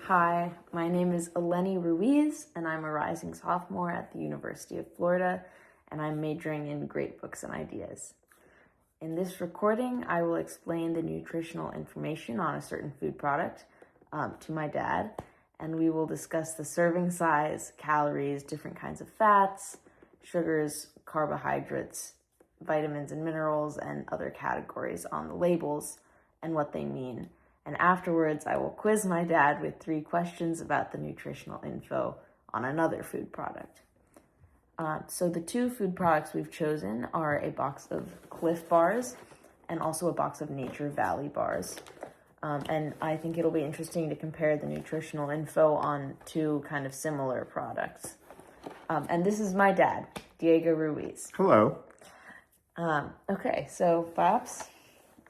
Hi, my name is Eleni Ruiz, and I'm a rising sophomore at the University of Florida, and I'm majoring in great books and ideas. In this recording, I will explain the nutritional information on a certain food product to my dad, and we will discuss the serving size, calories, different kinds of fats, sugars, carbohydrates, vitamins and minerals, and other categories on the labels and what they mean. And afterwards, I will quiz my dad with 3 questions about the nutritional info on another food product. So the 2 food products we've chosen are a box of Clif bars and also a box of Nature Valley bars. And I think it'll be interesting to compare the nutritional info on 2 kind of similar products. And this is my dad, Diego Ruiz. Hello. Okay, so Babs,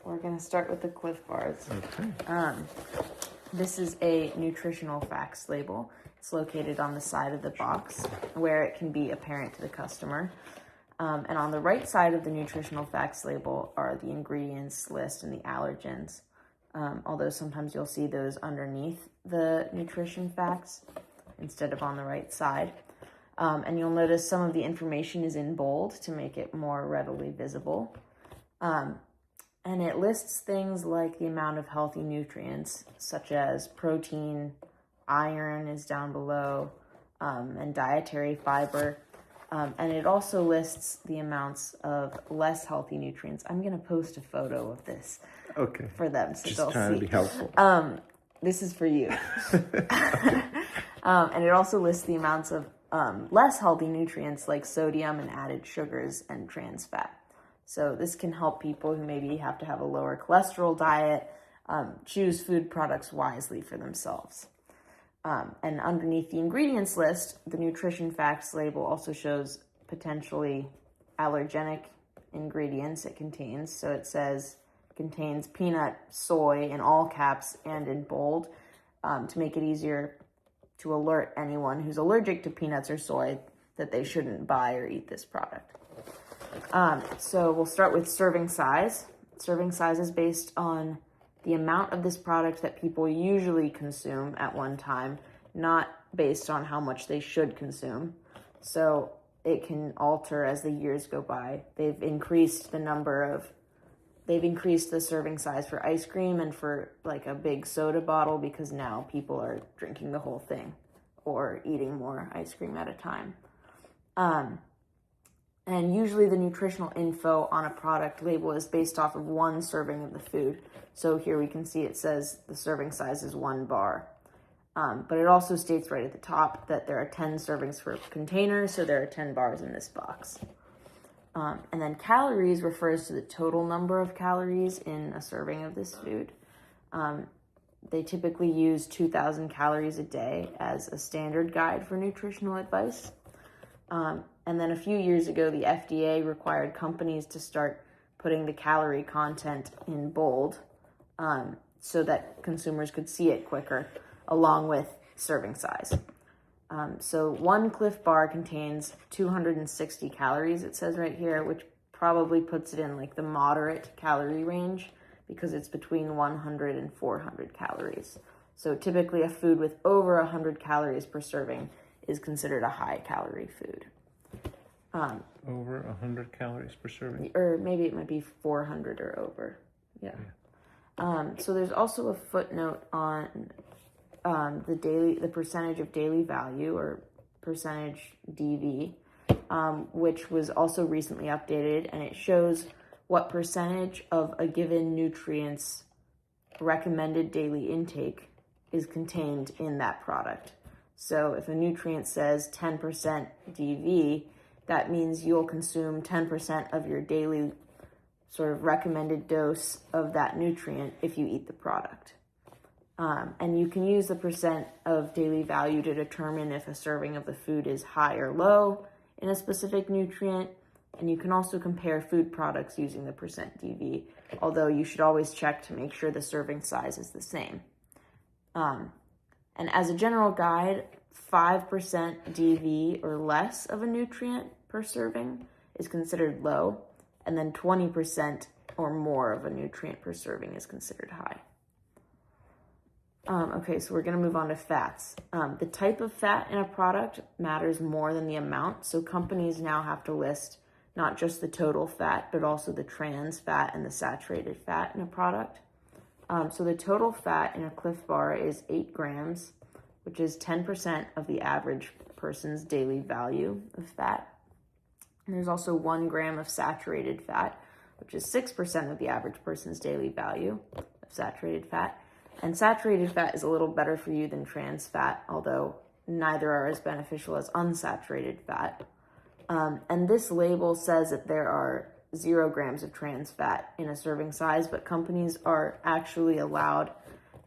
we're going to start with the Clif bars. Okay. This is a nutritional facts label. It's located on the side of the box where it can be apparent to the customer. And on the right side of the nutritional facts label are the ingredients list and the allergens. Although sometimes you'll see those underneath the nutrition facts instead of on the right side. And you'll notice some of the information is in bold to make it more readily visible. And it lists things like the amount of healthy nutrients, such as protein, iron is down below, and dietary fiber. And it also lists the amounts of less healthy nutrients. I'm going to post a photo of this for them so Just they'll trying see. to be helpful. This is for you. And it also lists the amounts of less healthy nutrients like sodium and added sugars and trans fat. So this can help people who maybe have to have a lower cholesterol diet choose food products wisely for themselves. And underneath the ingredients list, the nutrition facts label also shows potentially allergenic ingredients it contains. So it says contains peanut, soy in all caps and in bold to make it easier to alert anyone who's allergic to peanuts or soy that they shouldn't buy or eat this product. So we'll start with serving size. Serving size is based on the amount of this product that people usually consume at one time, not based on how much they should consume. So it can alter as the years go by. They've increased the serving size for ice cream and for like a big soda bottle because now people are drinking the whole thing or eating more ice cream at a time. And usually the nutritional info on a product label is based off of 1 serving of the food. So here we can see it says the serving size is 1 bar. But it also states right at the top that there are 10 servings per container, so there are 10 bars in this box. And then calories refers to the total number of calories in a serving of this food. They typically use 2,000 calories a day as a standard guide for nutritional advice. And then a few years ago, the FDA required companies to start putting the calorie content in bold so that consumers could see it quicker, along with serving size. So 1 Clif bar contains 260 calories, it says right here, which probably puts it in like the moderate calorie range because it's between 100 and 400 calories. So typically a food with over 100 calories per serving is considered a high calorie food. Over 100 calories per serving. Or maybe it might be 400 or over. Yeah. So there's also a footnote on the percentage of daily value or percentage DV, which was also recently updated, and it shows what percentage of a given nutrient's recommended daily intake is contained in that product. So if a nutrient says 10% DV, that means you'll consume 10% of your daily sort of recommended dose of that nutrient if you eat the product. And you can use the percent of daily value to determine if a serving of the food is high or low in a specific nutrient. And you can also compare food products using the percent DV, although you should always check to make sure the serving size is the same. And as a general guide, 5% DV or less of a nutrient per serving is considered low, and then 20% or more of a nutrient per serving is considered high. Okay, so we're going to move on to fats. The type of fat in a product matters more than the amount. So companies now have to list not just the total fat, but also the trans fat and the saturated fat in a product. So the total fat in a Clif Bar is 8 grams, which is 10% of the average person's daily value of fat. And there's also 1 gram of saturated fat, which is 6% of the average person's daily value of saturated fat. And saturated fat is a little better for you than trans fat, although neither are as beneficial as unsaturated fat. And this label says that there are 0 grams of trans fat in a serving size, but companies are actually allowed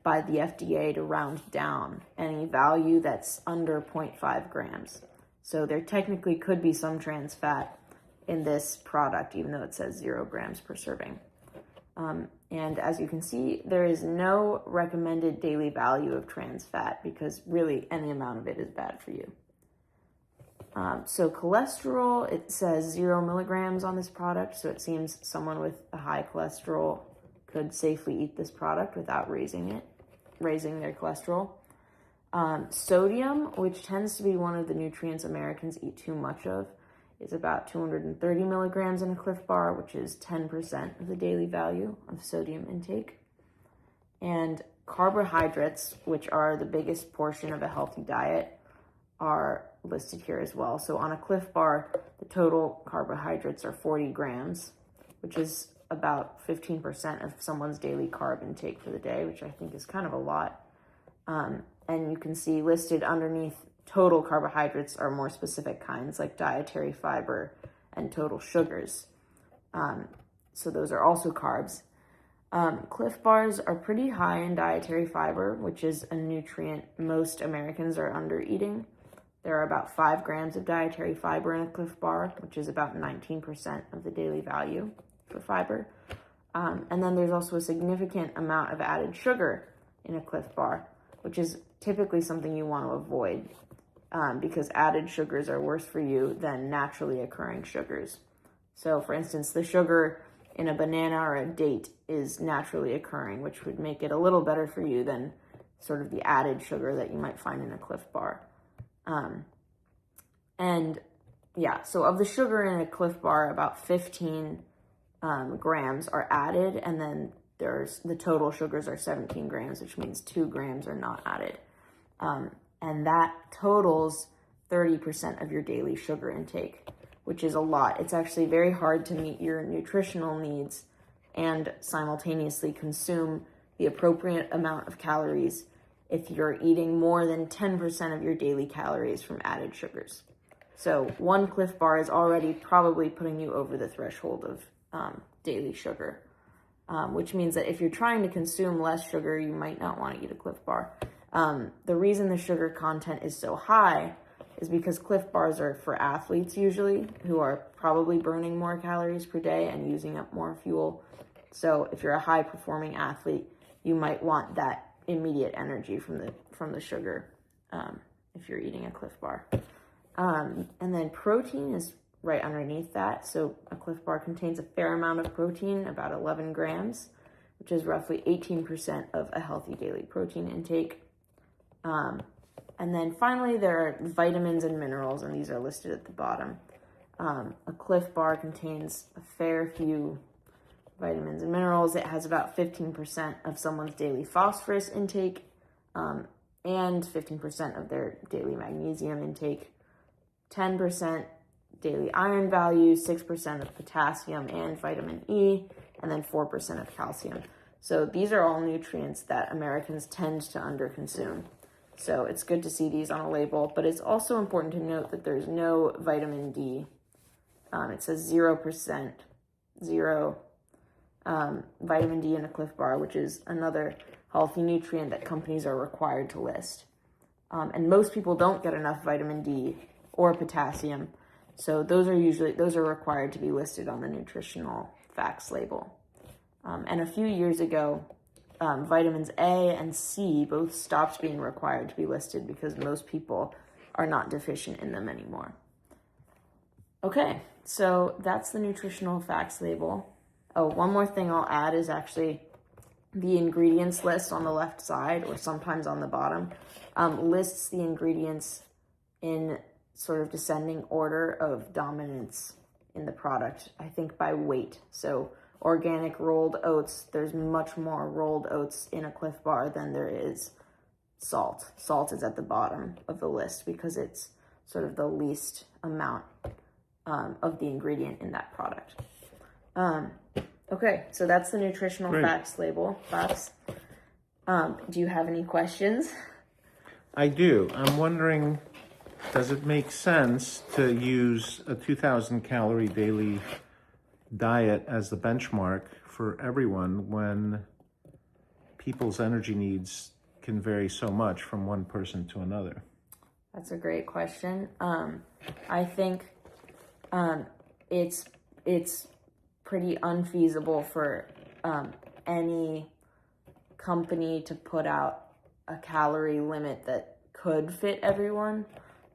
by the FDA to round down any value that's under 0.5 grams. So there technically could be some trans fat in this product, even though it says 0 grams per serving. And as you can see, there is no recommended daily value of trans fat because really any amount of it is bad for you. So cholesterol, it says 0 milligrams on this product. So it seems someone with a high cholesterol could safely eat this product without raising their cholesterol. Sodium, which tends to be one of the nutrients Americans eat too much of, is about 230 milligrams in a Clif Bar, which is 10% of the daily value of sodium intake. And carbohydrates, which are the biggest portion of a healthy diet, are listed here as well. So on a Clif Bar, the total carbohydrates are 40 grams, which is about 15% of someone's daily carb intake for the day, which I think is kind of a lot. And you can see listed underneath total carbohydrates are more specific kinds like dietary fiber and total sugars. So those are also carbs. Clif Bars are pretty high in dietary fiber, which is a nutrient most Americans are under eating. There are about 5 grams of dietary fiber in a Clif Bar, which is about 19% of the daily value for fiber. And then there's also a significant amount of added sugar in a Clif Bar, which is typically something you want to avoid because added sugars are worse for you than naturally occurring sugars. So for instance, the sugar in a banana or a date is naturally occurring, which would make it a little better for you than sort of the added sugar that you might find in a Clif Bar. So of the sugar in a Clif Bar, about 15 grams are added, and then there's the total sugars are 17 grams, which means 2 grams are not added. And that totals 30% of your daily sugar intake, which is a lot. It's actually very hard to meet your nutritional needs and simultaneously consume the appropriate amount of calories if you're eating more than 10% of your daily calories from added sugars. So 1 Clif Bar is already probably putting you over the threshold of daily sugar, which means that if you're trying to consume less sugar, you might not want to eat a Clif Bar. The reason the sugar content is so high is because Clif Bars are for athletes usually, who are probably burning more calories per day and using up more fuel. So if you're a high performing athlete, you might want that immediate energy from the sugar if you're eating a Clif Bar. And then protein is right underneath that. So a Clif Bar contains a fair amount of protein, about 11 grams, which is roughly 18% of a healthy daily protein intake. And then finally, there are vitamins and minerals, and these are listed at the bottom. A Clif Bar contains a fair few vitamins and minerals. It has about 15% of someone's daily phosphorus intake and 15% of their daily magnesium intake, 10% daily iron value, 6% of potassium and vitamin E, and then 4% of calcium. So these are all nutrients that Americans tend to underconsume. So it's good to see these on a label, but it's also important to note that there's no vitamin D. It says 0% vitamin D in a Clif Bar, which is another healthy nutrient that companies are required to list. And most people don't get enough vitamin D or potassium, so those are required to be listed on the nutritional facts label. And a few years ago, vitamins A and C both stopped being required to be listed because most people are not deficient in them anymore. Okay, so that's the nutritional facts label. Oh, one more thing I'll add is actually the ingredients list on the left side, or sometimes on the bottom, lists the ingredients in sort of descending order of dominance in the product, I think by weight. So organic rolled oats, there's much more rolled oats in a Cliff Bar than there is salt. Salt is at the bottom of the list because it's sort of the least amount of the ingredient in that product. Okay, so that's the nutritional facts label box. Do you have any questions? I do. I'm wondering, does it make sense to use a 2,000 calorie daily diet as the benchmark for everyone when people's energy needs can vary so much from one person to another? That's a great question. I think it's pretty unfeasible for any company to put out a calorie limit that could fit everyone.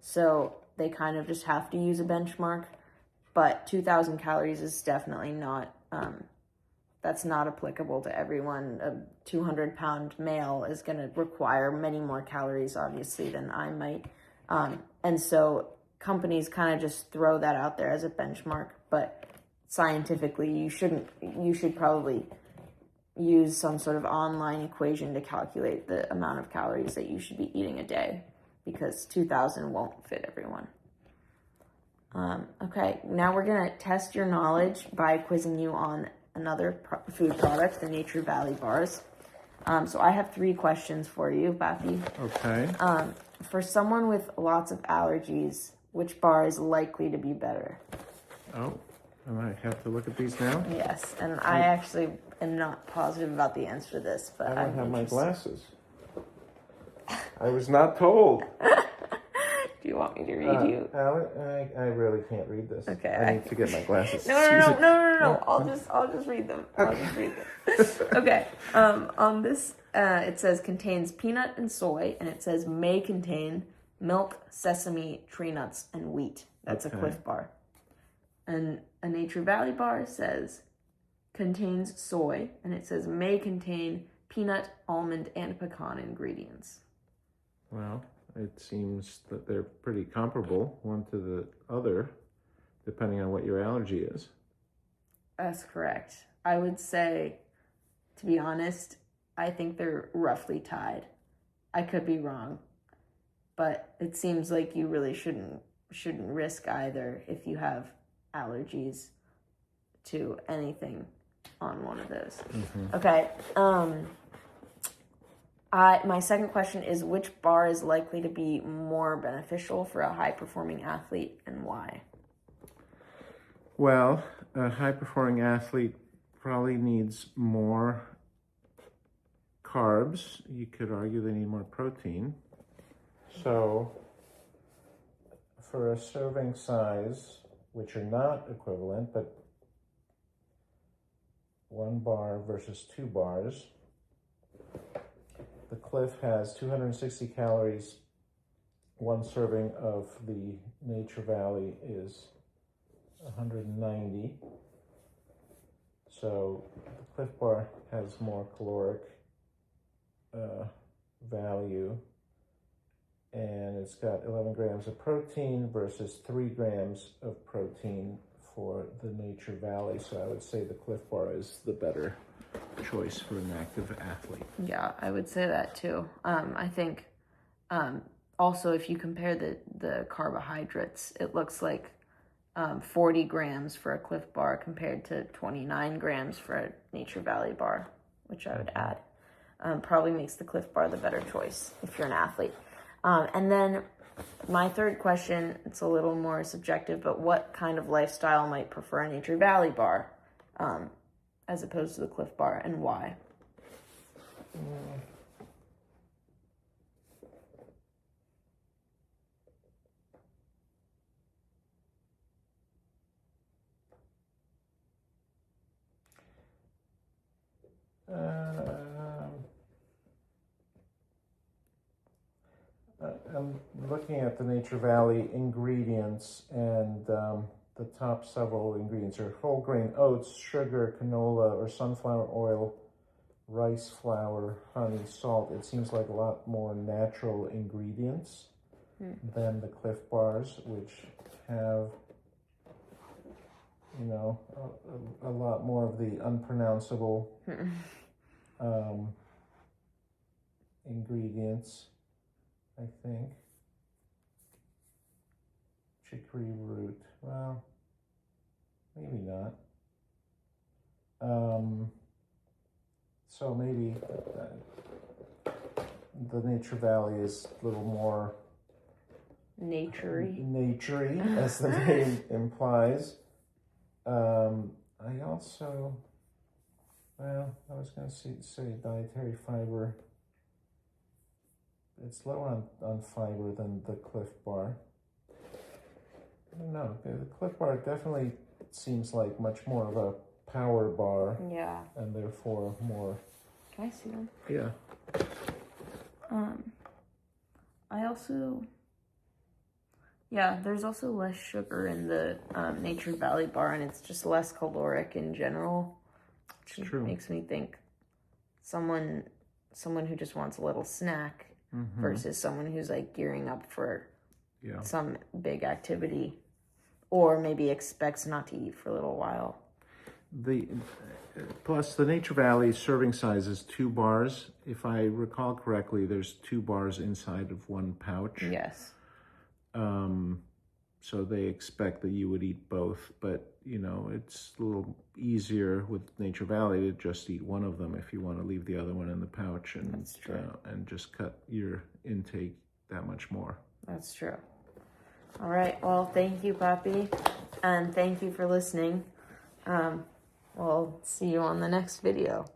So they kind of just have to use a benchmark. But 2,000 calories is definitely not, that's not applicable to everyone. A 200-pound male is going to require many more calories, obviously, than I might. And so companies kind of just throw that out there as a benchmark. But scientifically, you should probably use some sort of online equation to calculate the amount of calories that you should be eating a day, because 2,000 won't fit everyone. Okay, now we're going to test your knowledge by quizzing you on another food product, the Nature Valley bars. So I have 3 questions for you, Bafi. Okay. For someone with lots of allergies, which bar is likely to be better? Oh, I might have to look at these now. Yes, and I actually am not positive about the answer to this, but I don't have my interested. glasses. I was not told. Do you want me to read you? I really can't read this. Okay, I need to get my glasses. No. I'll just read them. Okay. On this, it says contains peanut and soy, and it says may contain milk, sesame, tree nuts, and wheat. That's a Cliff Bar. And a Nature Valley bar says contains soy, and it says may contain peanut, almond, and pecan ingredients. Well, it seems that they're pretty comparable one to the other, depending on what your allergy is. That's correct. I would say, to be honest, I think they're roughly tied. I could be wrong, but it seems like you really shouldn't risk either if you have allergies to anything on one of those. Mm-hmm. Okay. My second question is, which bar is likely to be more beneficial for a high-performing athlete, and why? Well, a high-performing athlete probably needs more carbs. You could argue they need more protein. So, for a serving size, which are not equivalent, but 1 bar versus 2 bars, the Cliff has 260 calories. 1 serving of the Nature Valley is 190. So the Cliff Bar has more caloric value, and it's got 11 grams of protein versus 3 grams of protein for the Nature Valley. So I would say the Cliff Bar is the better choice for an active athlete. Yeah, I would say that too. I think also if you compare the carbohydrates, it looks like 40 grams for a Cliff Bar compared to 29 grams for a Nature Valley bar, which I would add. Probably makes the Cliff Bar the better choice if you're an athlete. And then my third question, it's a little more subjective, but what kind of lifestyle might prefer a Nature Valley bar as opposed to the Cliff Bar, and why? I'm looking at the Nature Valley ingredients, and the top several ingredients are whole grain oats, sugar, canola, or sunflower oil, rice flour, honey, salt. It seems like a lot more natural ingredients than the Cliff Bars, which have, you know, a lot more of the unpronounceable ingredients, I think. Chicory root, well, maybe not. So maybe the Nature Valley is a little more naturey, as the name implies. I also, well, I was going to say dietary fiber. It's lower on fiber than the Cliff Bar. I don't know. The Cliff Bar definitely seems like much more of a power bar. Yeah. And therefore more. Can I see them? Yeah. I also, yeah, there's also less sugar in the Nature Valley bar, and it's just less caloric in general. Which True. Makes me think someone who just wants a little snack versus someone who's like gearing up for some big activity, or maybe expects not to eat for a little while. Plus the Nature Valley serving size is 2 bars. If I recall correctly, there's 2 bars inside of one pouch. Yes. So they expect that you would eat both, but you know, it's a little easier with Nature Valley to just eat one of them if you want to leave the other one in the pouch and and just cut your intake that much more. That's true. All right. Well, thank you, Papi, and thank you for listening. We'll see you on the next video.